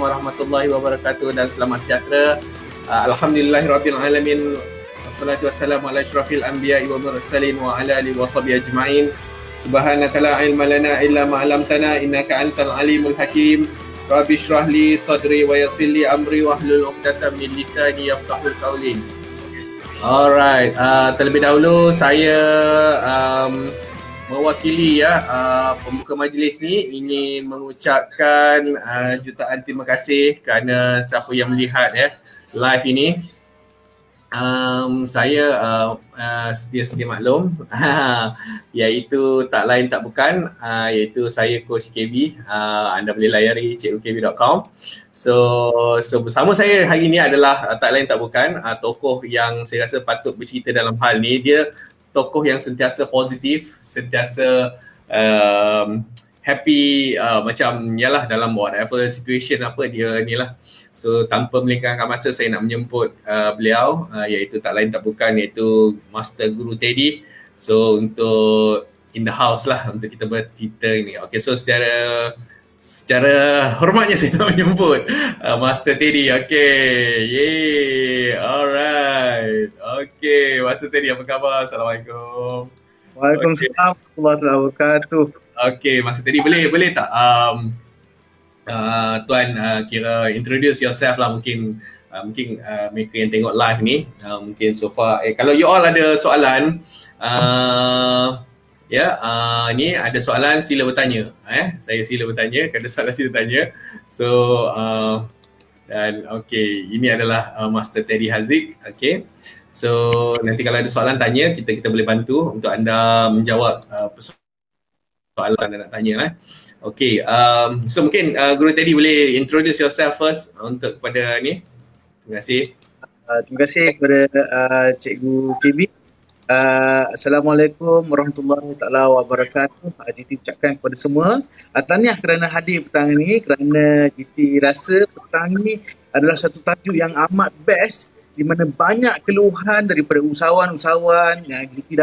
warahmatullahi wabarakatuh dan selamat sejahtera. Alhamdulillahirabbil alamin. Wassalatu wassalamu ala asyrafil anbiya'i wal mursalin wa ala alihi washabihi ajma'in. Subhanaka la ilma lana illa ma 'allamtana innaka antal alimul hakim. Rabbi shrah li sadri wa yassir li amri wahlul 'uqdatam min lisani yafqahu qawli. Alright, terlebih dahulu saya mewakili pembuka majlis ni ingin mengucapkan jutaan terima kasih kerana siapa yang melihat live ini. Saya sedia maklum iaitu tak lain tak bukan iaitu saya Coach KB. Anda boleh layari cikgukb.com. So bersama saya hari ini adalah tak lain tak bukan tokoh yang saya rasa patut bercerita dalam hal ni. Dia tokoh yang sentiasa positif, sentiasa happy, macam yalah dalam whatever situation apa dia ni lah. So tanpa melengkapkan masa, saya nak menyebut beliau iaitu tak lain tak bukan iaitu Master Guru Teddy. So untuk in the house lah untuk kita bercerita ni. Okay, so secara hormatnya saya nak menyebut Master Teddy. Okay, yay, alright. Okay, Master Teddy apa khabar? Assalamualaikum. Waalaikumsalam warahmatullahi wabarakatuh. Okay, Master Teddy boleh tak Tuan kira introduce yourself lah, mungkin mereka yang tengok live ni mungkin so far kalau you all ada soalan ni ada soalan sila bertanya. Saya sila bertanya, kalau ada soalan sila tanya. So dan okay, ini adalah Master Teddy Haziq. Okay, so nanti kalau ada soalan tanya, kita boleh bantu untuk anda menjawab soalan anda nak tanya lah. Okay, so mungkin Guru Teddy boleh introduce yourself first untuk kepada ni. Terima kasih. Terima kasih kepada Cikgu KB. Assalamualaikum warahmatullahi wabarakatuh. GT ucapkan kepada semua tahniah kerana hadir petang ini, kerana GT rasa petang ini adalah satu tajuk yang amat best di mana banyak keluhan daripada usahawan-usahawan yang GT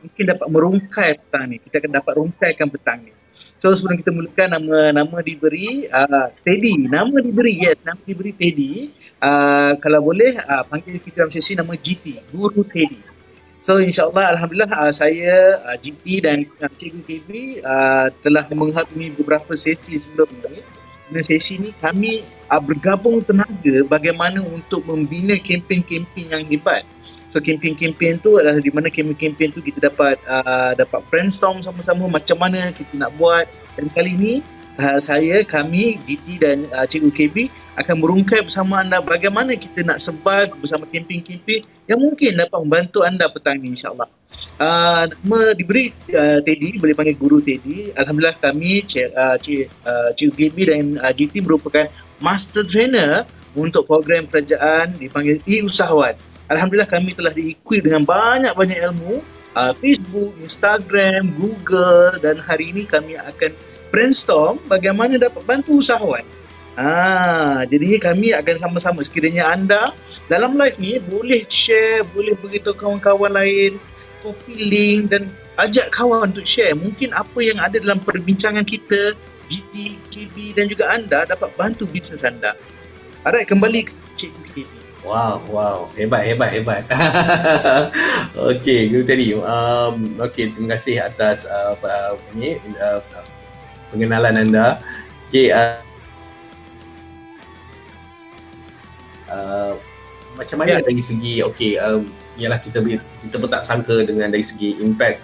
mungkin dapat merungkai petang ni. Kita akan dapat rungkaikan petang ni. So sebelum kita mulakan, nama diberi Teddy. Nama diberi Teddy. Kalau boleh panggil kita dalam sesi nama GT, Guru Teddy. So insyaAllah alhamdulillah saya GT dan Cikgu KB telah menghadiri beberapa sesi sebelum ini. Dalam sesi ini kami bergabung tenaga bagaimana untuk membina kempen-kempen yang hebat. So kempen-kempen tu adalah di mana kempen-kempen tu kita dapat brainstorm sama-sama macam mana kita nak buat. Dan kali ini kami GT dan Cikgu KB akan merungkai bersama anda bagaimana kita nak sebar bersama kempen-kempen yang mungkin dapat membantu anda petang ini insyaAllah. Nama diberi Teddy, boleh panggil Guru Teddy. Alhamdulillah kami Cikgu KB dan GT merupakan Master Trainer untuk program kerajaan dipanggil e-usahawan. Alhamdulillah kami telah di-equip dengan banyak-banyak ilmu, Facebook, Instagram, Google, dan hari ini kami akan brainstorm bagaimana dapat bantu usahawan. Jadi kami akan sama-sama, sekiranya anda dalam live ni boleh share, boleh beritahu kawan-kawan lain, copy link dan ajak kawan untuk share. Mungkin apa yang ada dalam perbincangan kita, GT, KB dan juga anda dapat bantu bisnes anda. Alright, kembali ke Cikgu KB. Wow, hebat. Okay, Guru Teddy. Okay, terima kasih atas pengenalan anda. Okay, macam mana dari segi ialah kita pun tak sangka dengan dari segi impact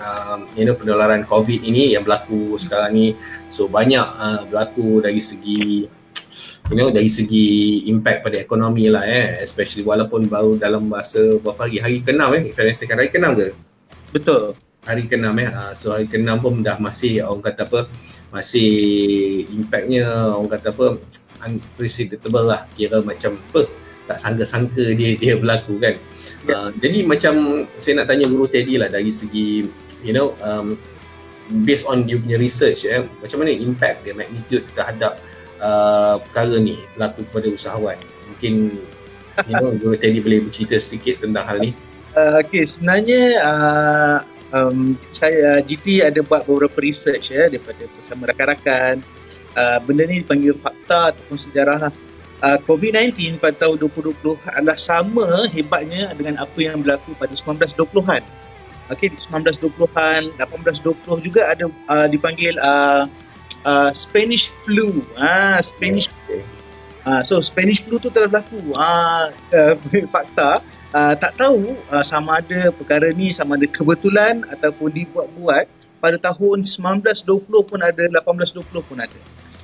penularan COVID ini yang berlaku sekarang ni. So banyak berlaku dari segi dari segi impact pada ekonomi lah especially walaupun baru dalam masa berapa hari ke-6 hari ke-6 ke? Betul. Hari ke-6 so hari ke-6 pun dah masih masih impactnya unpredictable lah, kira macam tak sangka-sangka dia berlaku kan. Jadi macam saya nak tanya Guru Teddy lah dari segi based on you punya research macam mana impact dia, magnitude terhadap perkara ni berlaku kepada usahawan. Mungkin Guru Teddy boleh bercerita sedikit tentang hal ni. Okay, sebenarnya saya GT ada buat beberapa research daripada bersama rakan-rakan Benda ni dipanggil fakta ataupun sejarah. COVID-19 pada tahun 2020 adalah sama hebatnya dengan apa yang berlaku pada 1920-an. Okey, di 1920-an, 1820 juga ada dipanggil Spanish flu. Spanish flu. So Spanish flu tu telah berlaku. Fakta, tak tahu sama ada perkara ni sama ada kebetulan ataupun dibuat-buat. Pada tahun 1920 pun ada, 1820 pun ada.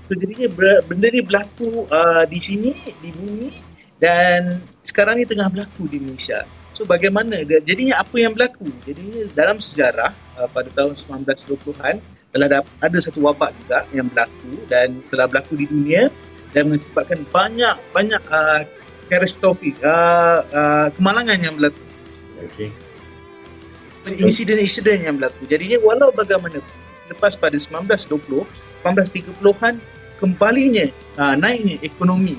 So jadinya benda ni berlaku di sini, di bumi, dan sekarang ni tengah berlaku di Malaysia. So bagaimana jadinya apa yang berlaku? Jadinya dalam sejarah pada tahun 1920-an telah ada satu wabak juga yang berlaku dan telah berlaku di dunia dan mengakibatkan banyak katastrofi, kemalangan yang berlaku. Okey. Insiden-insiden yang berlaku. Jadinya walau bagaimanapun selepas pada 1920, 1930-an kembalinya naiknya ekonomi.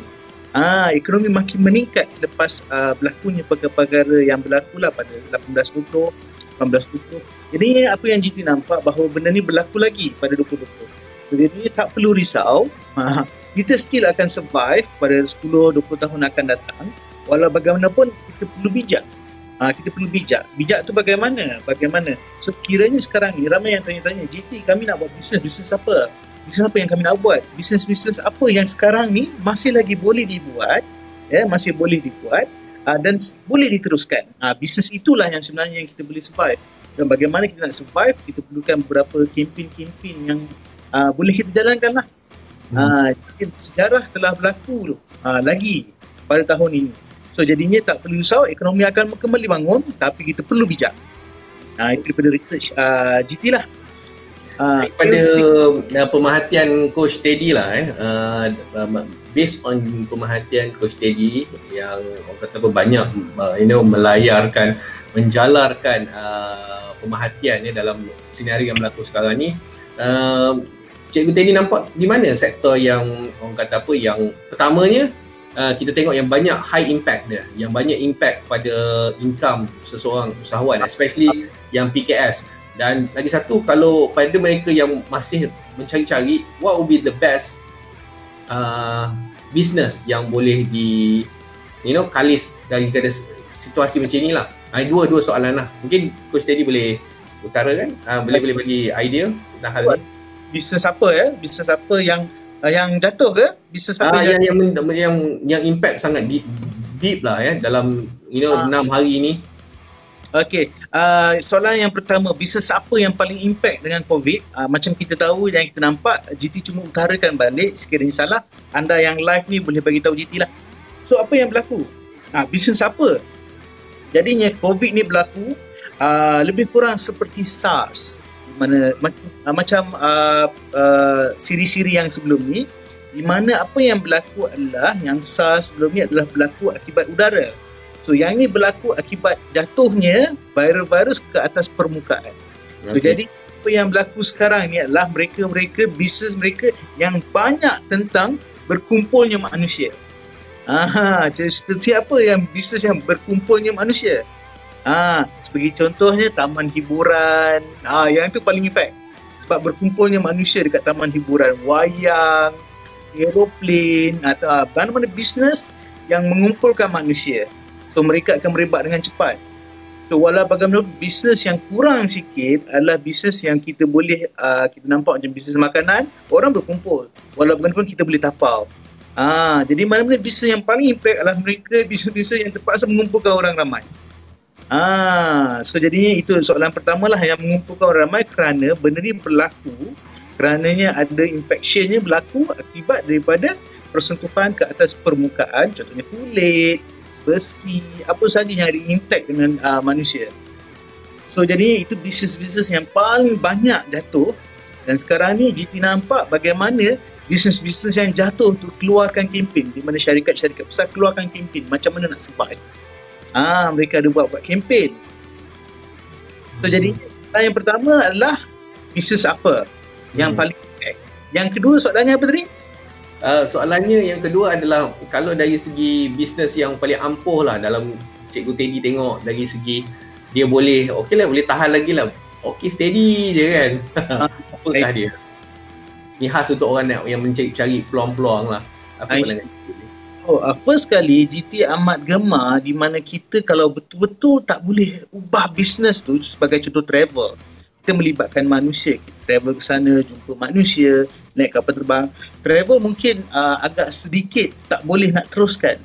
Ekonomi makin meningkat selepas berlakunya perkara-perkara yang berlaku lah pada 1820, 1920. Jadi apa yang GT nampak bahawa benda ni berlaku lagi pada 2020. Jadi tak perlu risau. Kita still akan survive pada 10-20 tahun akan datang. Walau bagaimanapun kita perlu bijak. Kita perlu bijak. Bijak tu bagaimana? So kiranya sekarang ni ramai yang tanya-tanya, GT kami nak buat bisnes apa? Bisnes apa yang kami nak buat? Bisnes apa yang sekarang ni masih lagi boleh dibuat, masih boleh dibuat dan boleh diteruskan. Bisnes itulah yang sebenarnya yang kita boleh survive. Dan bagaimana kita nak survive, kita perlukan beberapa kempen-kempen yang boleh kita jalankan lah. Sejarah telah berlaku lagi pada tahun ini. So jadinya tak perlu risau, ekonomi akan kembali bangun, tapi kita perlu bijak. Itu daripada research GT lah. Daripada pemerhatian Coach Teddy lah based on pemerhatian Coach Teddy yang orang kata banyak melayarkan, menjalarkan pemerhatian dalam senario yang berlaku sekarang ni, Cikgu Teddy nampak di mana sektor yang orang kata yang pertamanya kita tengok yang banyak high impact dia, yang banyak impact pada income seseorang usahawan, especially yang PKS. Dan lagi satu, kalau pada mereka yang masih mencari-cari what would be the best business yang boleh kalis daripada situasi macam ni lah. Dua soalan lah. Mungkin Coach Teddy boleh utarakan, boleh bagi idea tentang hal ni. Bisnes apa Bisnes apa yang jatuh ke? Bisnes apa yang impact sangat deep lah dalam 6 hari ni. Okey, soalan yang pertama, bisnes apa yang paling impact dengan COVID? Macam kita tahu, yang kita nampak, GT cuma utarakan balik. Sekiranya salah, anda yang live ni boleh bagi tahu GT lah. So apa yang berlaku? Bisnes apa? Jadinya COVID ni berlaku lebih kurang seperti SARS, macam siri-siri yang sebelum ni, di mana apa yang berlaku adalah yang SARS sebelum ni adalah berlaku akibat udara. So yang ini berlaku akibat jatuhnya virus ke atas permukaan. So jadi apa yang berlaku sekarang ni adalah mereka bisnes mereka yang banyak tentang berkumpulnya manusia. Jadi seperti apa yang bisnes yang berkumpulnya manusia? Sebagai contohnya taman hiburan. Yang tu paling efek. Sebab berkumpulnya manusia dekat taman hiburan, wayang, aeroplane atau mana-mana bisnes yang mengumpulkan manusia. So mereka akan merebak dengan cepat. So walau bagaimanapun, bisnes yang kurang sikit adalah bisnes yang kita boleh kita nampak macam bisnes makanan, orang berkumpul. Walau bagaimanapun kita boleh tapau. Jadi mana-mana bisnes yang paling impact adalah mereka bisnes yang terpaksa mengumpulkan orang ramai. So jadinya itu soalan pertama lah, yang mengumpulkan orang ramai kerana benda ni berlaku, kerananya ada infectionnya berlaku akibat daripada persentuhan ke atas permukaan, contohnya kulit, besi, apa sahaja yang ada impact dengan manusia. So jadi itu bisnes-bisnes yang paling banyak jatuh. Dan sekarang ni GT nampak bagaimana bisnes-bisnes yang jatuh untuk keluarkan kempen, di mana syarikat-syarikat besar keluarkan kempen macam mana nak survive. Mereka ada buat kempen. So jadi yang pertama adalah bisnes apa yang paling impact. Yang kedua soalannya apa tadi? Soalannya yang kedua adalah, kalau dari segi bisnes yang paling ampuh lah dalam Cikgu Teddy tengok, dari segi dia boleh boleh tahan lagi lah, steady je kan. Apakah dia? Ni khas untuk orang yang mencari peluang-peluang lah. Apa pandangan? First kali GT amat gemar di mana kita kalau betul-betul tak boleh ubah bisnes tu sebagai contoh travel. Kita melibatkan manusia, kita travel ke sana, jumpa manusia, naik kapal terbang. Travel mungkin agak sedikit tak boleh nak teruskan.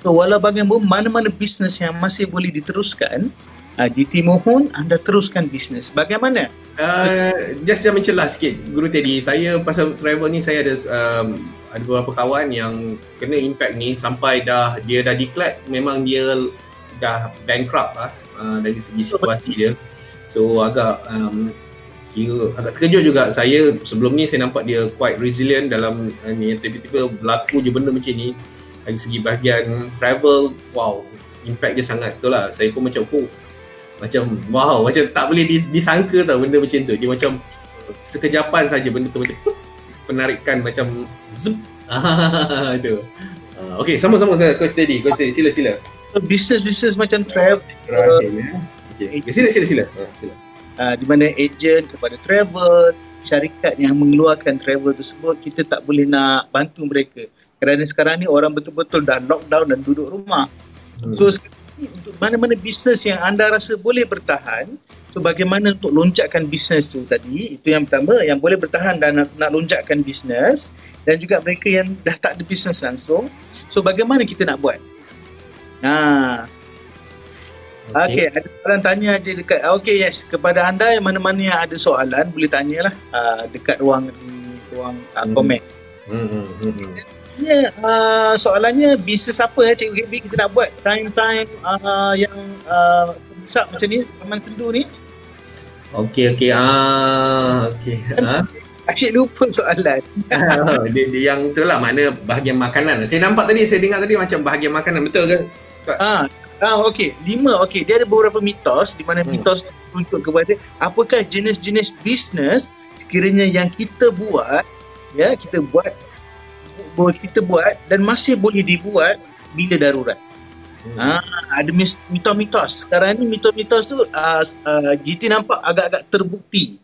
So walau bagaimanapun mana-mana bisnes yang masih boleh diteruskan, GT mohon anda teruskan bisnes. Bagaimana? Just mencelah sikit Guru Teddy, saya pasal travel ni saya ada beberapa kawan yang kena impact ni sampai dia dah declare memang dia dah bankrupt dari segi situasi dia. So agak terkejut juga saya. Sebelum ni saya nampak dia quite resilient dalam ni, tiba-tiba berlaku je benda macam ni. Dari segi bahagian travel, wow, impact dia sangat betul lah. Saya pun macam wow, macam tak boleh disangka tau benda macam tu. Dia macam sekejapan saja benda tu macam penarikan macam zup. Itu. Okey, sama-sama Coach Teddy, sila. Bisnes macam travel. Okay. Sila. Di mana ejen kepada travel, syarikat yang mengeluarkan travel tersebut, kita tak boleh nak bantu mereka. Kerana sekarang ni orang betul-betul dah lockdown dan duduk rumah. So sekarang ni untuk mana-mana bisnes yang anda rasa boleh bertahan, so bagaimana untuk lonjakkan bisnes tu tadi, itu yang pertama, yang boleh bertahan dan nak lonjakkan bisnes, dan juga mereka yang dah tak ada bisnes langsung, so bagaimana kita nak buat? Okay, ada soalan tanya je dekat. Okay, yes, kepada anda yang mana-mana yang ada soalan boleh tanyalah dekat ruang komen. Soalannya bisnes apa Cikgu KB kita nak buat time yang besar macam ni, zaman sendu ni? Okey. Asyik lupa soalan. Yang tu lah, mana bahagian makanan. Saya dengar tadi macam bahagian makanan, betul ke? Okey, 5. Okey, dia ada beberapa mitos di mana mitos tunjuk kepada apakah jenis-jenis bisnes sekiranya yang kita buat, kita buat dan masih boleh dibuat bila darurat. Ada mitos-mitos. Sekarang ni mitos-mitos tu GT nampak agak-agak terbukti.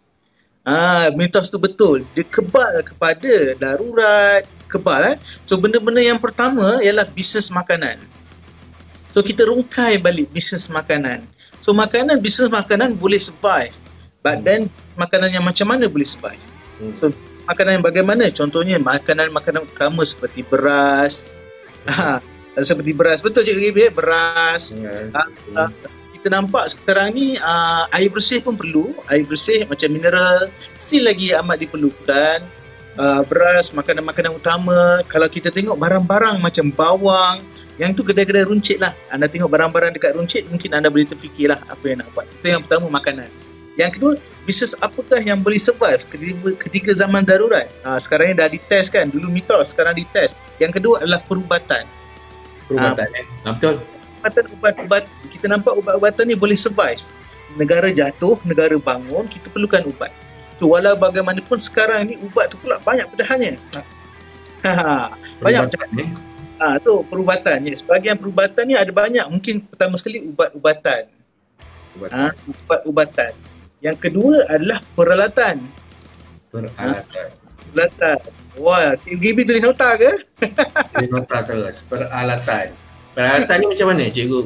Mitos tu betul. Dia kebal kepada darurat, So benda-benda yang pertama ialah bisnes makanan. So kita rungkai balik bisnes makanan. So bisnes makanan boleh survive. But then makanan yang macam mana boleh survive? So makanan yang bagaimana? Contohnya makanan utama seperti beras. Seperti beras. Betul Cikgu, beras. Yes. Kita nampak sekarang ni air bersih pun perlu. Air bersih macam mineral still lagi amat diperlukan. Beras, makanan-makanan utama. Kalau kita tengok barang-barang macam bawang, yang tu kedai-kedai runcit lah. Anda tengok barang-barang dekat runcit, mungkin anda boleh terfikirlah apa yang nak buat. Itu yang pertama, makanan. Yang kedua, bisnes apakah yang boleh survive ketika zaman darurat? Sekarang ni dah dites kan, dulu mitos, sekarang dites. Yang kedua adalah perubatan. Betul. Ubat-ubat. Kita nampak ubat-ubatan ni boleh survive. Negara jatuh, negara bangun, kita perlukan ubat. So walau bagaimanapun sekarang ni ubat tu pula banyak pedahannya. Banyak pedahannya. Tu perubatan. Yes. Bahagian perubatan ni ada banyak. Mungkin pertama sekali ubat-ubatan. Ubat-ubatan. Yang kedua adalah peralatan. Peralatan. Wah, GB tulis nota ke? Tulis nota terus. Peralatan. Peralatan ni macam mana Cikgu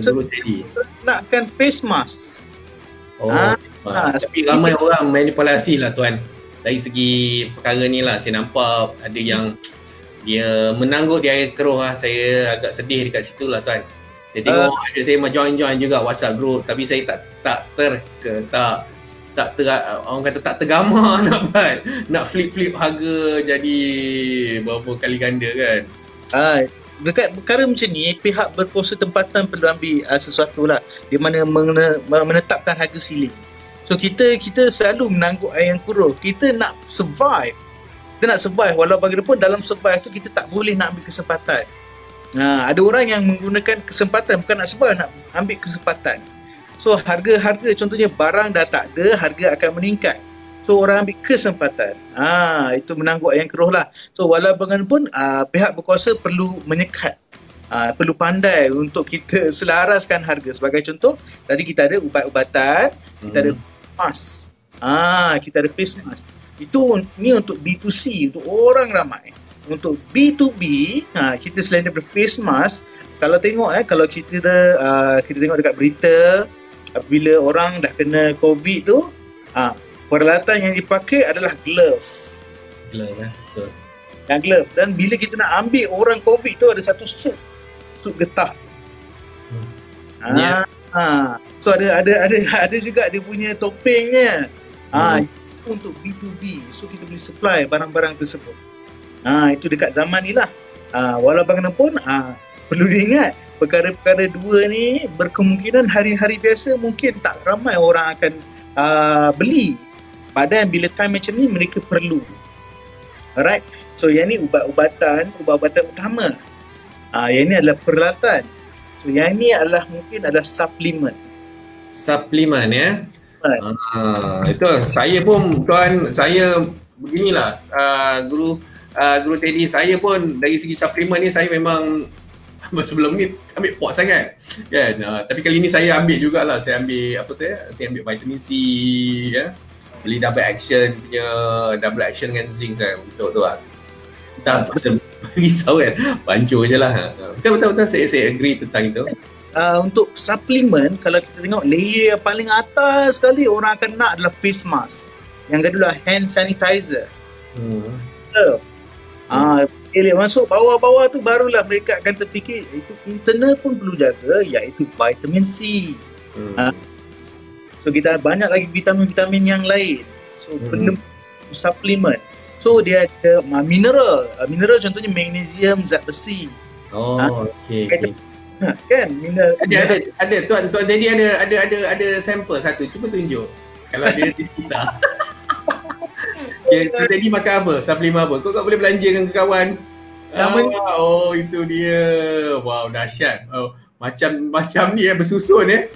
Guru Teddy? Nakkan face mask. Tapi ramai orang manipulasi lah tuan. Dari segi perkara ni lah, saya nampak ada yang dia menangguk di air keruh lah. Saya agak sedih dekat situ lah tuan. Saya tengok ada saya join juga WhatsApp group, tapi saya orang kata tak tergamar nak flip harga jadi berapa kali ganda kan. Dekat perkara macam ni, pihak berkuasa tempatan perlu ambil sesuatu lah, di mana menetapkan harga ceiling. So kita selalu menangguk air yang keruh. Kita nak survive. Walau bagaimanapun dalam survive tu kita tak boleh nak ambil kesempatan. Ada orang yang menggunakan kesempatan, bukan nak survive, nak ambil kesempatan. So harga contohnya barang dah tak ada, harga akan meningkat. So orang ambil kesempatan. Itu menangguk air yang keruh lah. So walau bagaimanapun pihak berkuasa perlu menyekat. Perlu pandai untuk kita selaraskan harga. Sebagai contoh, tadi kita ada ubat-ubatan, kita ada mask. Kita ada face mask. Ni untuk B2C, untuk orang ramai. Untuk B2B, kita selain daripada face mask, kalau tengok kalau kita tengok dekat berita, bila orang dah kena COVID tu, peralatan yang dipakai adalah gloves. Betul. Dan glove. Dan bila kita nak ambil orang COVID tu, ada satu suit getah. So ada juga dia punya topengnya. Untuk B2B, so kita boleh supply barang-barang tersebut. Itu dekat zaman ni lah. Walau bagaimanapun, perlu diingat, perkara-perkara dua ni berkemungkinan hari-hari biasa mungkin tak ramai orang akan beli. Padahal bila time macam ni mereka perlu. Alright. So yang ni ubat-ubatan utama. Yang ni adalah peralatan. So yang ni mungkin adalah suplemen ya. Itu saya pun tuan, saya beginilah guru Teddy, saya pun dari segi suplemen ni saya memang sebelum ni ambil pot sangat kan, tapi kali ni saya ambil jugalah, saya ambil saya ambil vitamin C ya, beli double action dengan zinc kan, untuk tu tak pasal risau kan, pancur je lah. Betul saya agree tentang itu. Untuk suplemen, kalau kita tengok layer yang paling atas sekali orang akan nak adalah face mask. Yang kedua hand sanitizer. Bila masuk bawah-bawah tu barulah mereka akan terfikir itu internal pun perlu jaga, iaitu vitamin C. So kita banyak lagi vitamin-vitamin yang lain. So perlu suplemen. So dia ada mineral contohnya magnesium, zat besi. Okey. Kan ada tuan Teddy ada sampel satu, cuba tunjuk kalau ada di sekitar. Tuan Teddy makan apa, suplemen apa, kau boleh belanjakan ke kawan. Itu dia, wow, dahsyat. Macam ni bersusun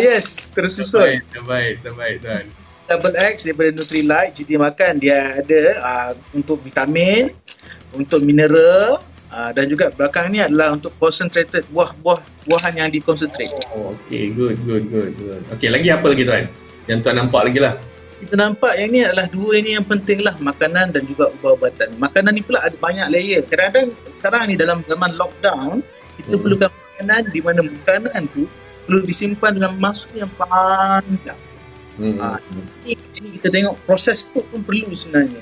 yes, tersusun. Terbaik tuan. Double X daripada Nutrilite, GT Makan, dia ada untuk vitamin, untuk mineral, dan juga belakang ni adalah untuk concentrated buah-buahan yang dikonsentrate. Okay, good. Okay, lagi apa lagi tuan? Yang tuan nampak lagi lah. Kita nampak yang ni adalah dua ini yang penting lah, makanan dan juga ubat-ubatan. Makanan ni pula ada banyak layer. Kadang-kadang sekarang ni dalam zaman lockdown, kita perlukan makanan di mana makanan tu perlu disimpan dalam masa yang panjang. Ini kita tengok proses tu pun perlu sebenarnya.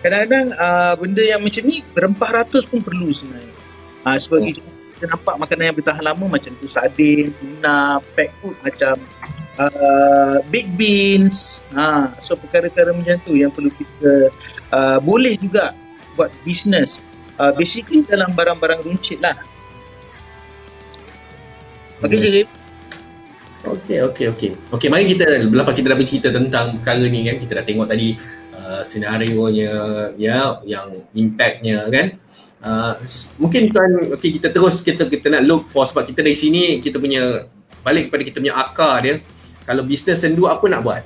Kadang-kadang benda yang macam ni berempah ratus pun perlu sebenarnya. Sebagai kita nampak makanan yang bertahan lama macam tu sardin, tuna, packed food macam baked beans. So perkara-perkara macam tu yang perlu kita boleh juga buat bisnes. Basically dalam barang-barang runcit lah. Okey, mari kita lepas kita dah bercerita tentang perkara ni kan, kita dah tengok tadi senarionya yang impactnya kan. Mungkin tuan, kita terus kita nak look for, sebab kita dari sini kita punya balik kepada kita punya akar dia. Kalau bisnes sendu apa nak buat?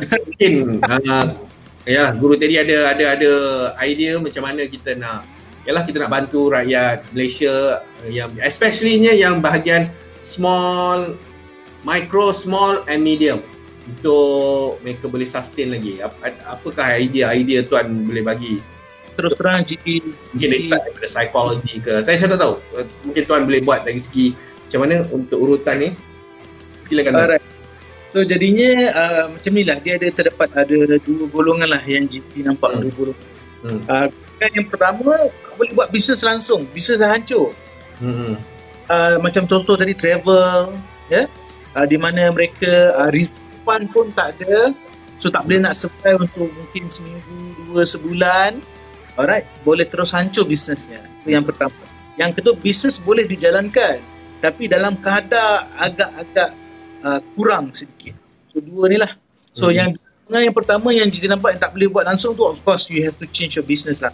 So mungkin Guru Teddy ada idea macam mana kita nak bantu rakyat Malaysia yang especially-nya yang bahagian micro, small and medium, untuk mereka boleh sustain lagi. Apakah idea tuan boleh bagi? Terus terang mungkin dari start daripada psikologi ke, saya tak tahu, mungkin tuan boleh buat dari segi macam mana untuk urutan ni, silakan. Alright. So jadinya macam ni lah, dia terdapat dua golongan lah yang GP nampak. Dua golongan. Yang pertama, boleh buat bisnes langsung, bisnes dah hancur. Macam contoh tadi travel, di mana mereka reserve pun tak ada, so tak boleh nak survive untuk mungkin seminggu, 2 sebulan. Alright, boleh terus hancur bisnesnya. Itu yang pertama. Yang kedua, bisnes boleh dijalankan tapi dalam keadaan agak-agak kurang sedikit. So dua ni lah. So yang pertama yang kita nampak yang tak boleh buat langsung tu, of course you have to change your business lah.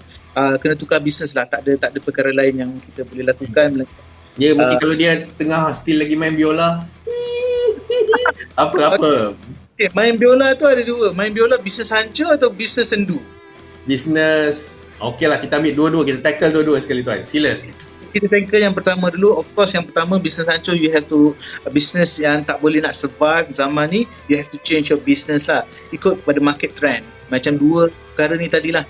Kena tukar bisnes lah. Tak ada perkara lain yang kita boleh lakukan. Ya, mungkin kalau dia tengah still lagi main biola, apa-apa. Okay, main biola tu ada dua. Main biola bisnes hancur atau bisnes sendu? Bisnes, okey lah, kita ambil dua-dua, kita tackle dua-dua sekali tuan. Sila. kita tanker yang pertama dulu. Of course yang pertama business hancur, you have to business yang tak boleh nak survive zaman ni, you have to change your business lah, ikut pada market trend. Macam dua perkara ni tadilah.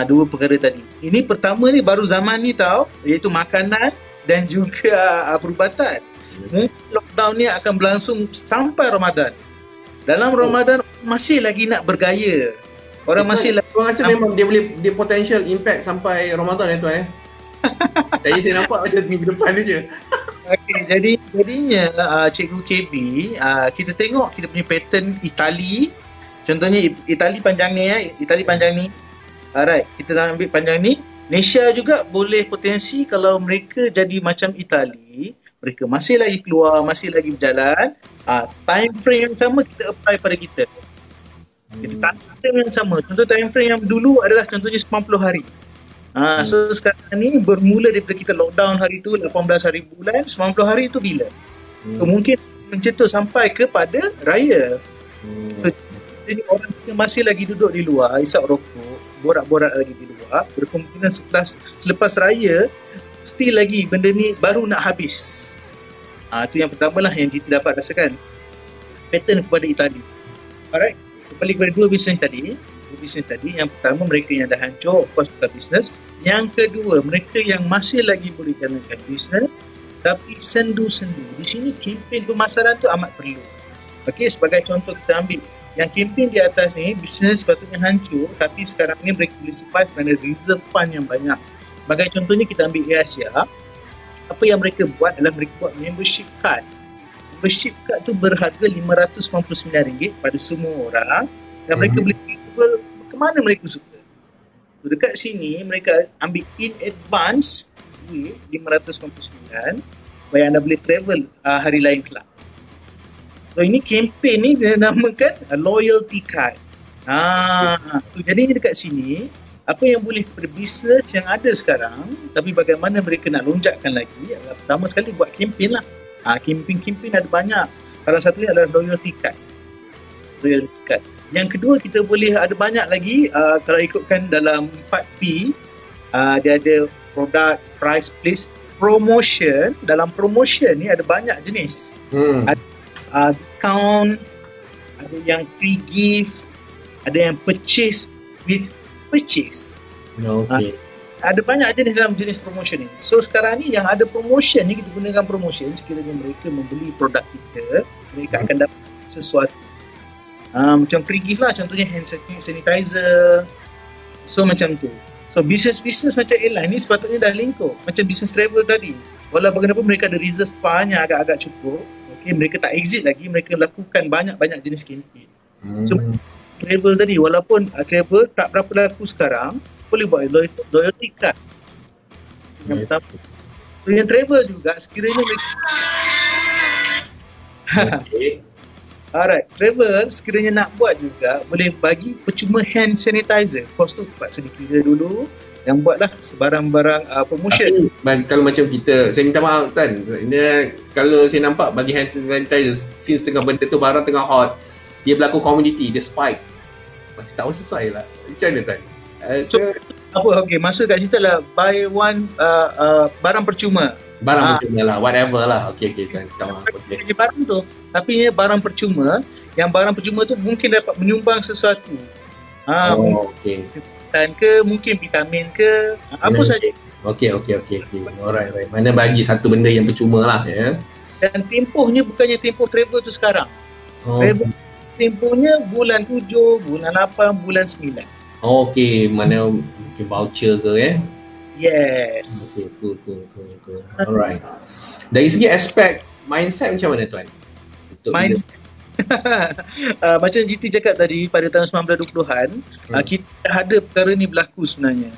Dua perkara tadi. Ini pertama ni baru zaman ni tau, iaitu makanan dan juga perubatan. Mungkin lockdown ni akan berlangsung sampai Ramadan. Dalam Ramadan masih lagi nak bergaya. Orang masih lagi. Tuan rasa memang dia potential impact sampai Ramadan tuan saya nampak macam minggu depan je. Okey, jadinya Cikgu KB, kita tengok kita punya pattern Itali. Contohnya Itali panjang ni Itali panjang ni. Alright, kita dah ambil panjang ni. Malaysia juga boleh potensi kalau mereka jadi macam Itali, mereka masih lagi keluar, masih lagi berjalan. Time frame yang sama kita apply pada kita. Kita time frame yang sama. Contoh time frame yang dulu adalah contohnya 90 hari. So sekarang ni bermula daripada kita lockdown hari tu 18 hari bulan, 90 hari tu bila? So mungkin mencetus sampai kepada raya. So jadi orang kita masih lagi duduk di luar, isap rokok, borak-borak lagi di luar. Berkemungkinan selepas raya still lagi benda ni baru nak habis. Itu yang pertama lah yang kita dapat rasakan. Pattern kepada Itali. Alright, kembali kepada dua bisnes tadi. Yang pertama mereka yang dah hancur, of course bukan bisnes. Yang kedua, mereka yang masih lagi boleh jalankan bisnes tapi sendu-sendu. Di sini kempen pemasaran tu amat perlu. Okey, sebagai contoh kita ambil yang kempen di atas ni, bisnes sepatutnya hancur tapi sekarang ni mereka boleh survive kerana reserve fund yang banyak. Sebagai contohnya kita ambil Asia, apa yang mereka buat adalah mereka buat membership card. Membership card tu berharga RM599 pada semua orang dan mereka boleh travel ke mana mereka suka. So, dekat sini mereka ambil in advance duit RM599 supaya anda boleh travel hari lain kelak. So ini kempen ni dia namakan loyalty card. So, jadinya dekat sini apa yang boleh kepada bisnes yang ada sekarang tapi bagaimana mereka nak lonjakkan lagi, pertama sekali buat kempen lah. Kempen ada banyak. Salah satunya adalah loyalty card. Yang kedua kita boleh ada banyak lagi kalau ikutkan dalam 4P, dia ada product, price, place, promotion. Dalam promotion ni ada banyak jenis. Ada discount, ada yang free gift, ada yang purchase with purchase. Okay. Ada banyak jenis dalam jenis promotion ni. So sekarang ni yang ada promotion ni, kita gunakan promotion sekiranya mereka membeli produk kita, mereka akan dapat sesuatu. Macam free gift lah, contohnya hand sanitizer. So macam tu. So bisnes-bisnes macam airline ni sepatutnya dah lingkup. Macam bisnes travel tadi, walau bagaimanapun mereka ada reserve fund yang agak-agak cukup. Okay, mereka tak exit lagi, mereka lakukan banyak-banyak jenis campaign. So travel tadi, walaupun travel tak berapa laku sekarang, boleh buat loyalty card. Yang pertama. So yang travel juga sekiranya mereka Alright, travel sekiranya nak buat juga boleh bagi percuma hand sanitizer. Kos tu terpaksa dikira dulu dan buatlah sebarang-barang promotion. Kalau macam kita, saya minta maaf kan, kalau saya nampak bagi hand sanitizer, since tengah benda tu barang tengah hot, dia berlaku commodity, dia spike. Macam tak selesai lah. Macam mana Tan? Okay, masuk kat cerita lah buy one barang percuma. Barang percuma lah, whatever lah. Okay kan. Barang tu, tapi barang percuma, yang barang percuma tu mungkin dapat menyumbang sesuatu. Okay. Dan ke mungkin vitamin ke, apa saja. Okay. Alright. Mana bagi satu benda yang percuma lah ya. Dan tempohnya bukannya tempoh travel tu sekarang. Tempohnya bulan 7, bulan 8, bulan 9. Okay, mana mungkin voucher ke Yes. Okay, cool. Alright. Dari segi aspek mindset macam mana tuan? Mindset. Macam GT cakap tadi, pada tahun 1920-an, kita ada perkara ni berlaku sebenarnya.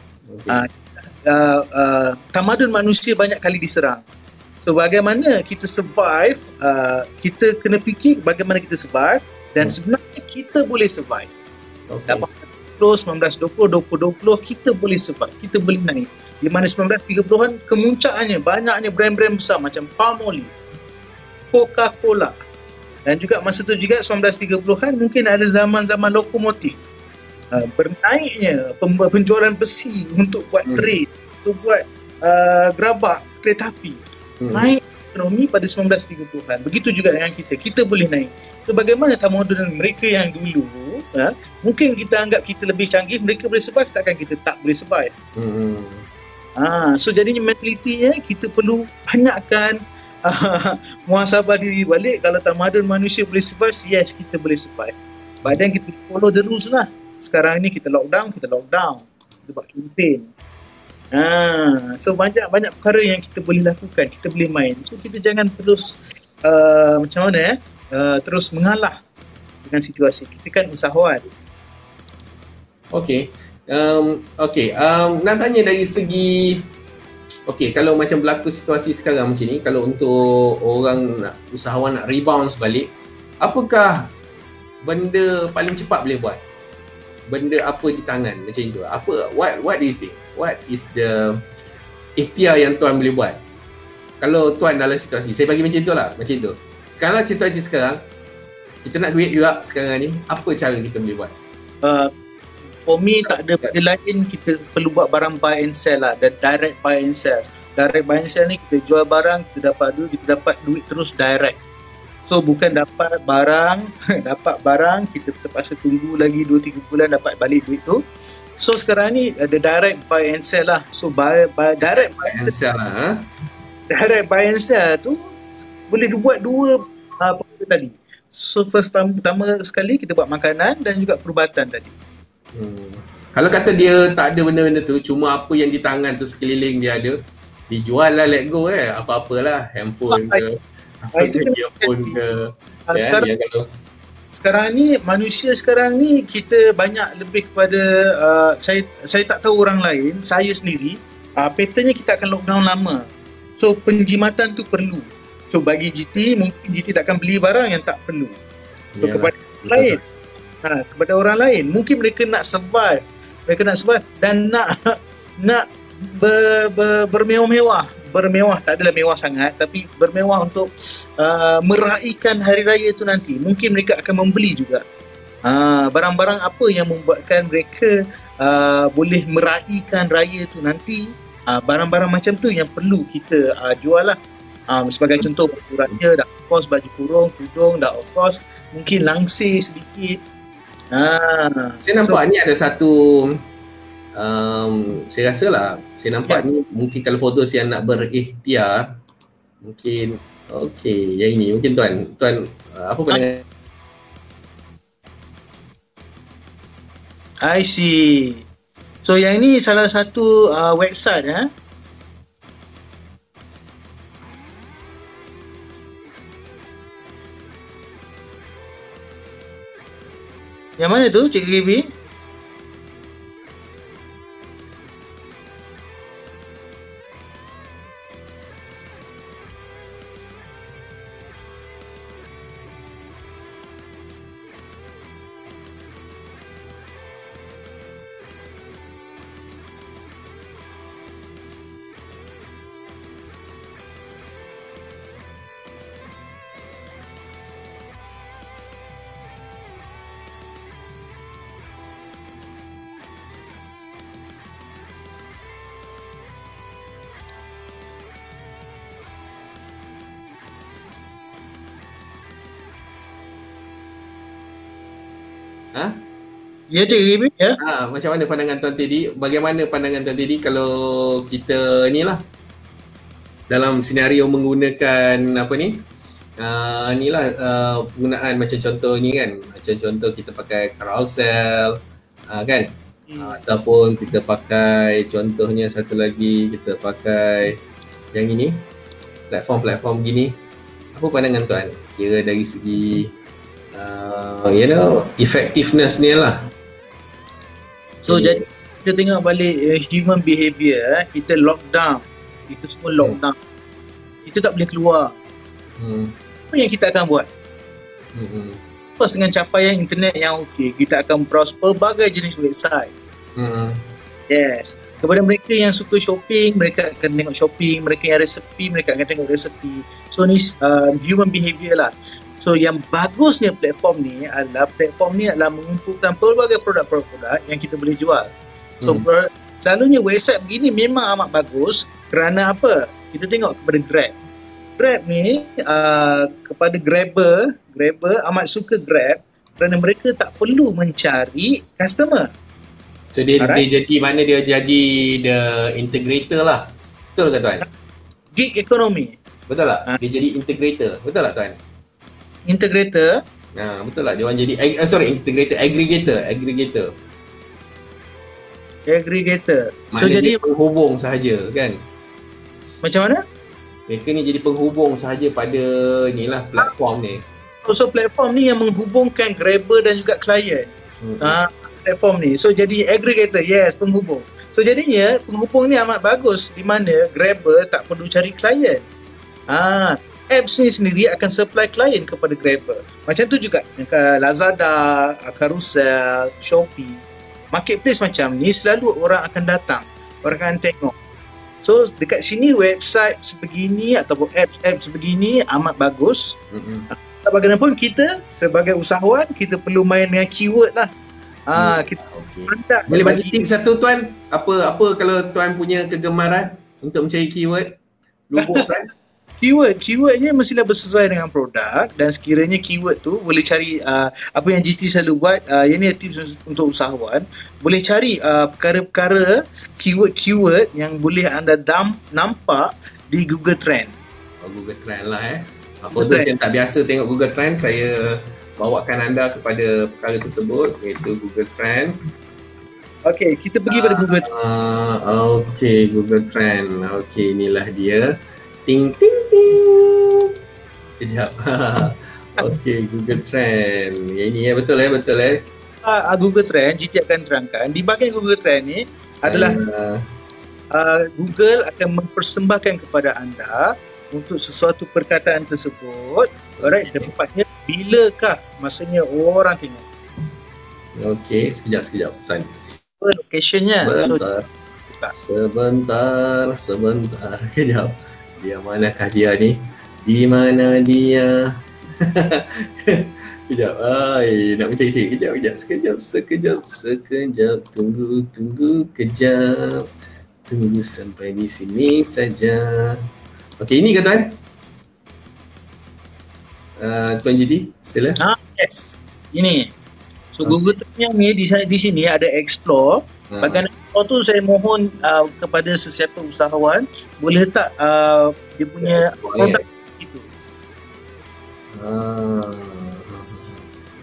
Tamadun manusia banyak kali diserang. So bagaimana kita survive, kita kena fikir bagaimana kita survive dan sebenarnya kita boleh survive. 1920, 2020 kita boleh survive, kita boleh naik. Di mana 1930-an kemuncakannya banyaknya brand-brand besar macam Palmolive, Coca-Cola, dan juga masa tu juga 1930-an mungkin ada zaman-zaman lokomotif. Bernaiknya penjualan besi untuk buat train, untuk buat gerabak kereta api naik ekonomi pada 1930-an. Begitu juga dengan kita boleh naik. So bagaimana tamadun mereka yang dulu, mungkin kita anggap kita lebih canggih, mereka boleh survive, takkan kita tak boleh survive. So jadinya mentalitinya kita perlu banyakkan muhasabah diri balik. Kalau tamadun manusia boleh survive, yes, kita boleh survive. Badan kita follow the rules lah. Sekarang ni kita lockdown, kita buat campaign. So banyak perkara yang kita boleh lakukan, kita boleh main. So kita jangan terus macam mana terus mengalah dengan situasi. Kita kan usahawan. Okey. Nak tanya dari segi kalau macam berlaku situasi sekarang macam ni, kalau untuk orang usahawan nak rebound balik, apakah benda paling cepat boleh buat? Benda apa di tangan macam itu? What do you think? What is the ikhtiar yang tuan boleh buat? Kalau tuan dalam situasi, saya bagi macam itulah, macam itu. Sekarang situasi sekarang, kita nak duit juga sekarang ni, apa cara kita boleh buat? For me, tak ada benda lain, kita perlu buat barang buy and sell lah, dan direct buy and sell. Direct buy and sell ni kita jual barang, kita dapat duit terus direct. So bukan dapat barang, kita terpaksa tunggu lagi 2-3 bulan dapat balik duit tu. So sekarang ni ada direct buy and sell lah. So direct buy and sell lah. Direct buy and sell tu boleh dibuat dua perkara tadi. So pertama sekali kita buat makanan dan juga perubatan tadi. Kalau kata dia tak ada benda-benda tu, cuma apa yang di tangan tu sekeliling dia ada, dijual lah, let go apa-apalah, handphone ke, earphone ke. Sekarang ni manusia sekarang ni kita banyak lebih kepada saya tak tahu orang lain, saya sendiri patternnya kita akan lockdown lama. So penjimatan tu perlu. So bagi GT, mungkin GT tak akan beli barang yang tak perlu. So kepada orang lain, kepada orang lain mungkin mereka nak survive dan nak bermewah-mewah. Bermewah, tak adalah mewah sangat, tapi bermewah untuk meraihkan hari raya itu nanti. Mungkin mereka akan membeli juga barang-barang apa yang membuatkan mereka boleh meraihkan raya itu nanti. Barang-barang macam tu yang perlu kita jual lah. Sebagai contoh, baju raya dah of course, baju kurung, tudung dah of course, mungkin langsir sedikit. Saya nampak ni ada satu saya rasa lah, saya nampak ni mungkin kalau foto yang nak berikhtiar, mungkin yang ini mungkin tuan apa pandangan? I see. So yang ini salah satu website Yang mana tu Cik KB? Ya Cik KB ya. Macam mana pandangan tuan Teddy? Bagaimana pandangan tuan Teddy kalau kita ni lah dalam senario menggunakan apa ni? Penggunaan macam contoh ni kan. Macam contoh kita pakai carousel kan? Ataupun kita pakai contohnya satu lagi, kita pakai yang ini, platform-platform gini. Apa pandangan tuan? Kira dari segi effectiveness ni lah. So jadi kita tengok balik human behaviour, kita lockdown, kita semua lockdown, kita tak boleh keluar. Apa yang kita akan buat? Lepas dengan capaian internet yang okey, kita akan browse pelbagai jenis website. Yes. Kepada mereka yang suka shopping, mereka akan tengok shopping. Mereka yang resepi, mereka akan tengok resepi. So ni human behaviour lah. So yang bagusnya platform ni adalah mengumpulkan pelbagai produk-produk yang kita boleh jual. So selalunya website begini memang amat bagus Kerana apa? Kita tengok kepada Grab. Grab ni kepada Grabber amat suka Grab kerana mereka tak perlu mencari customer. So dia jadi mana dia jadi the integrator lah. Betul ke tuan? Gig economy. Betul tak? Dia jadi integrator. Betul tak tuan? Integrator. Betul tak? Dia orang jadi integrator, aggregator. So Maknanya jadi dia penghubung sahaja kan? Macam mana? Mereka ni jadi penghubung sahaja pada ni lah platform ni. So platform ni yang menghubungkan Grabber dan juga klien. Platform ni. So jadi aggregator, yes, penghubung. So jadinya penghubung ni amat bagus di mana Grabber tak perlu cari klien. Apps ni sendiri akan supply klien kepada Grabber. Macam tu juga Lazada, Carousel, Shopee. Marketplace macam ni selalu orang akan datang. Orang akan tengok. So dekat sini website sebegini ataupun apps sebegini amat bagus. Bagaimanapun kita sebagai usahawan kita perlu main dengan keyword lah. Kita boleh bagi tips satu tuan? Apa kalau tuan punya kegemaran untuk mencari keyword? Lubuk tuan? Keywordnya mestilah bersesuaian dengan produk dan sekiranya keyword tu boleh cari apa yang GT selalu buat, yang ni tips untuk usahawan, boleh cari perkara-perkara keyword yang boleh anda nampak di Google Trend. Google Trend lah for those yang tak biasa tengok Google Trend, saya bawakan anda kepada perkara tersebut iaitu Google Trend. Okey, kita pergi pada Google Trend. Okey, Google Trend. Okey, inilah dia. Ting ting ting. Sekejap. Okey, Google Trend. Ini betul Google Trend, GT akan terangkan. Di bahagian Google Trend ni adalah Google akan mempersembahkan kepada anda untuk sesuatu perkataan tersebut. Alright, dapatnya bilakah masanya orang tengok. Okey, sekejap. Locationnya. Sebentar. Kejap. Dia manakah dia ni? Di mana dia? Kejap. Nak mencari. Sekejap. Tunggu kejap. Tunggu sampai di sini saja. Okey, ini ke tuan? Tuan GT, sila. Yes. Ini. So Google Trend ni di sini ada explore. Bahagian explore tu saya mohon kepada sesiapa usahawan boleh letak dia punya produk itu.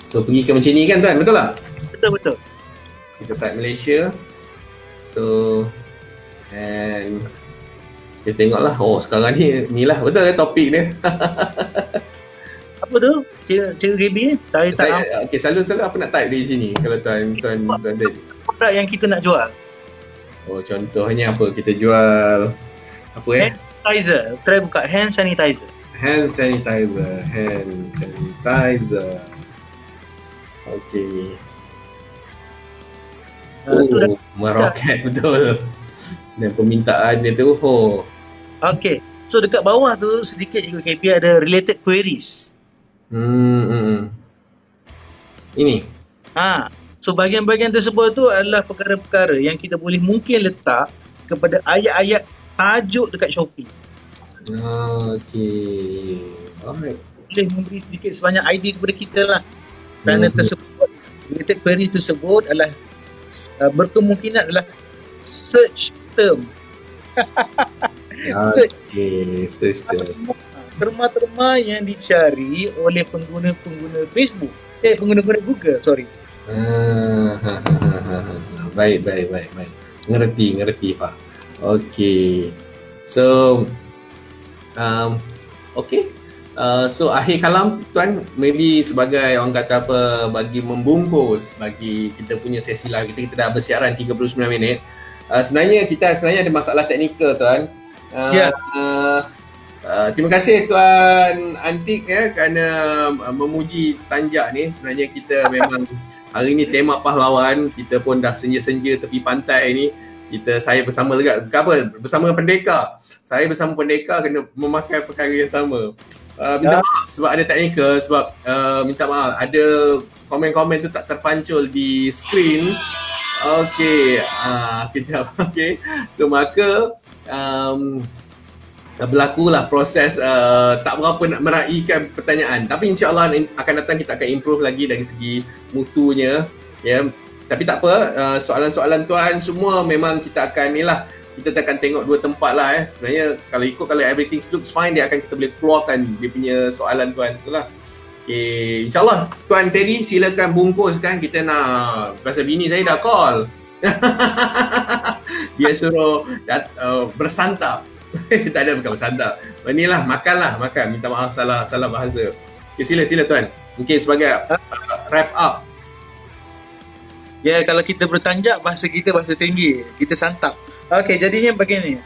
So pergi ke macam ni kan tuan, betul tak? Betul. Kita type Malaysia. So and kita tengoklah. Sekarang ni lah betul kan topik dia. Apa tu? Cikgu KB, saya tak nampak. Okey, selalu apa nak type di sini kalau tuan produk yang kita nak jual. Contohnya apa kita jual? Apa hand sanitizer. Try buka hand sanitizer. Okey. Meroket betul. Dan permintaan dia tu. Okey. So dekat bawah tu sedikit juga KP ada related queries. Ini. So bahagian-bahagian tersebut tu adalah perkara-perkara yang kita boleh mungkin letak kepada ayat-ayat tajuk dekat Shopee. Okey. Alright. Boleh memberi sedikit sebanyak idea kepada kita lah. Kerana tersebut, related query tersebut adalah berkemungkinan adalah search term. Search term. Terma-terma yang dicari oleh pengguna-pengguna Facebook. Pengguna-pengguna Google, sorry. Baik. Mengerti Pak. Okey. So okey. So akhir kalam tuan, maybe sebagai orang kata apa, bagi membungkus bagi kita punya sesi lah, kita dah bersiaran 39 minit. Sebenarnya ada masalah teknikal tuan. Terima kasih Tuan Antik kerana memuji Tanjak ni. Sebenarnya kita memang hari ni tema pahlawan, kita pun dah senja-senja tepi pantai ni. Saya bersama bersama pendekar. Saya bersama pendekar kena memakai perkara yang sama. Minta maaf sebab ada teknikal, sebab minta maaf ada komen-komen tu tak terpancul di skrin. Okey, kejap. Okey. So maka berlakulah proses tak berapa nak meraihkan pertanyaan, tapi insyaAllah akan datang kita akan improve lagi dari segi mutunya, ya. Tapi tak apa, soalan-soalan tuan semua memang kita akan ni lah, kita akan tengok dua tempat lah sebenarnya. Kalau everything looks fine, dia akan kita boleh keluarkan dia punya soalan tuan tu lah. Okay, insyaAllah Tuan Teddy silakan bungkuskan. Kita nak, pasal bini saya dah call dia suruh bersantap tak ada, bukan bersantap, inilah makan, minta maaf salah bahasa. Okay, sila Tuan, mungkin sebagai wrap up. Ya, kalau kita bertanjak, bahasa kita bahasa tinggi, kita santap. Okey, jadinya begini.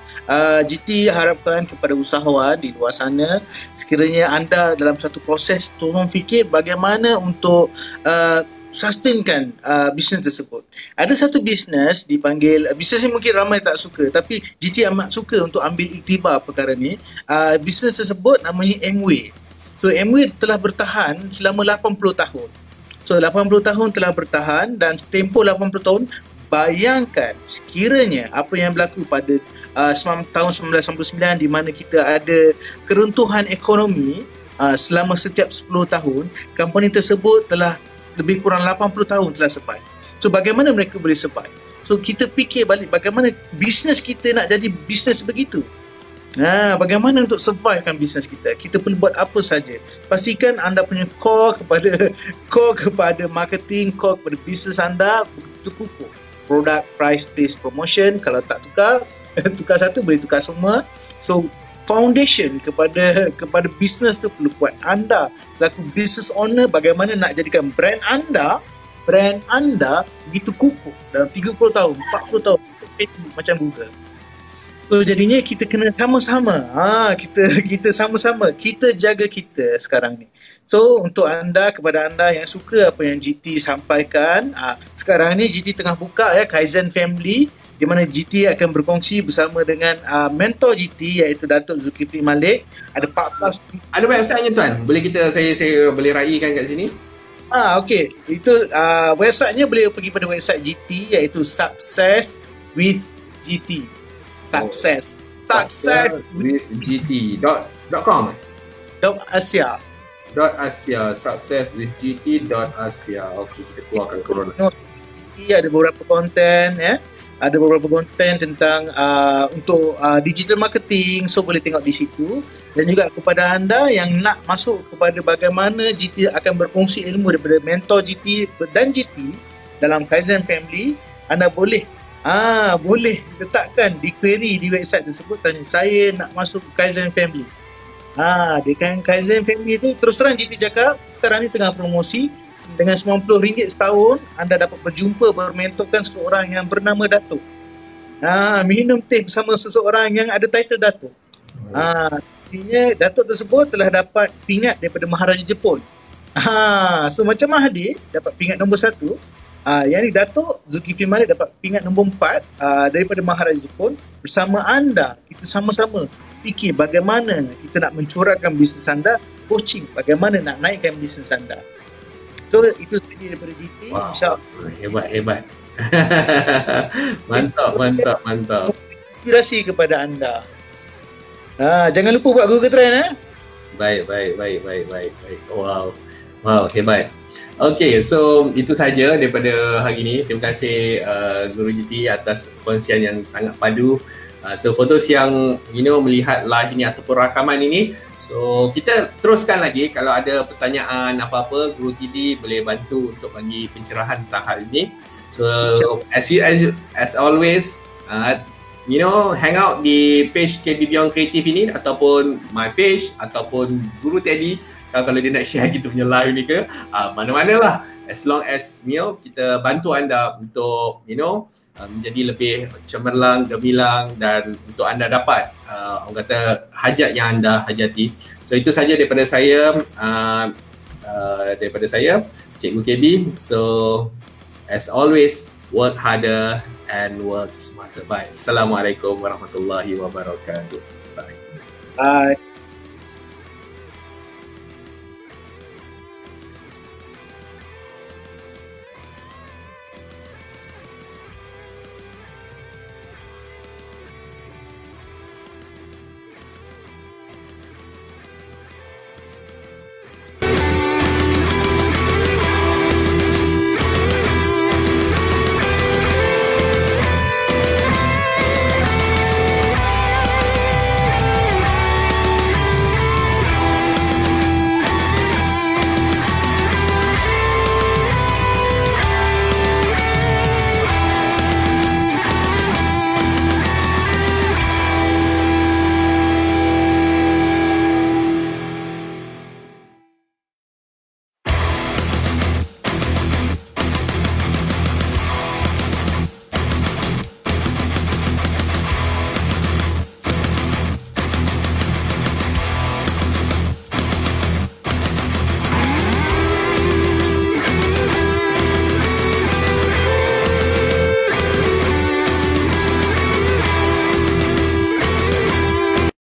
GT harapkan kepada usahawan di luar sana, sekiranya anda dalam satu proses tolong fikir bagaimana untuk sustainkan bisnes tersebut. Ada satu bisnes dipanggil, bisnes ni mungkin ramai tak suka, tapi GT amat suka untuk ambil iktibar perkara ni. Bisnes tersebut namanya Amway. So Amway telah bertahan selama 80 tahun. So 80 tahun telah bertahan, dan tempoh 80 tahun, bayangkan sekiranya apa yang berlaku pada tahun 1999 di mana kita ada keruntuhan ekonomi selama setiap 10 tahun, company tersebut telah lebih kurang 80 tahun telah survive. So bagaimana mereka boleh survive? So kita fikir balik bagaimana bisnes kita nak jadi bisnes begitu. Bagaimana untuk survivekan bisnes kita? Kita perlu buat apa saja. Pastikan anda punya core kepada marketing, core kepada bisnes anda begitu kukuh. Product, price, place, promotion. Kalau tak tukar satu, boleh tukar semua. So foundation kepada bisnes tu perlu buat anda selaku business owner, bagaimana nak jadikan brand anda begitu kukuh dalam 30 tahun, 40 tahun macam Google. So jadinya kita kena sama-sama, kita sama-sama kita jaga kita sekarang ni. So untuk kepada anda yang suka apa yang GT sampaikan, sekarang ni GT tengah buka Kaizen Family, di mana GT akan berkongsi bersama dengan mentor GT iaitu Datuk Zulkifli Malik. Ada 14. Ada website-nya tuan, boleh saya boleh raikan kat sini? Okey, itu website-nya boleh pergi pada website GT iaitu Success with GT. Success with GT.com .asia successwithgt.asia. Okey, kita keluarkan corona. Ada beberapa konten ada beberapa konten tentang untuk digital marketing, so boleh tengok di situ. Dan juga kepada anda yang nak masuk kepada bagaimana GT akan berkongsi ilmu daripada mentor GT dan GT dalam Kaizen Family, anda boleh letakkan di query di website tersebut, tanya saya nak masuk Kaizen Family. Di Kaizen Family tu, terus terang GT cakap sekarang ni tengah promosi dengan RM90 setahun, anda dapat bermentorkan seseorang yang bernama Datuk. Minum teh bersama seseorang yang ada title Datuk. Artinya Datuk tersebut telah dapat pingat daripada Maharaja Jepun. So macam Mahathir dapat pingat nombor 1, yang ni Datuk Zulkifli Malik dapat pingat nombor 4 daripada Maharaja Jepun. Bersama anda, kita sama-sama fikir bagaimana kita nak mencurahkan bisnes anda, coaching bagaimana nak naikkan bisnes anda. So itu saja daripada GT. Wow, hebat. mantap. Inspirasi kepada anda. Jangan lupa buat Google Trend. Baik. Wow, hebat. Okay, so itu saja daripada hari ini. Terima kasih Guru GT atas perkongsian yang sangat padu. So for those yang melihat live ini ataupun rakaman ini, so kita teruskan lagi. Kalau ada pertanyaan apa-apa, Guru GT boleh bantu untuk bagi pencerahan tentang hal ini. So as always, hang out di page KB Beyond Creative ini ataupun my page ataupun Guru Teddy kalau dia nak share kita punya live ni ke mana-mana lah, as long as kita bantu anda untuk menjadi lebih cemerlang, gemilang, dan untuk anda dapat orang kata hajat yang anda hajati. So itu saja daripada saya, Cikgu KB. So as always, work harder and work smarter. Bye. Assalamualaikum warahmatullahi wabarakatuh. Bye. Bye.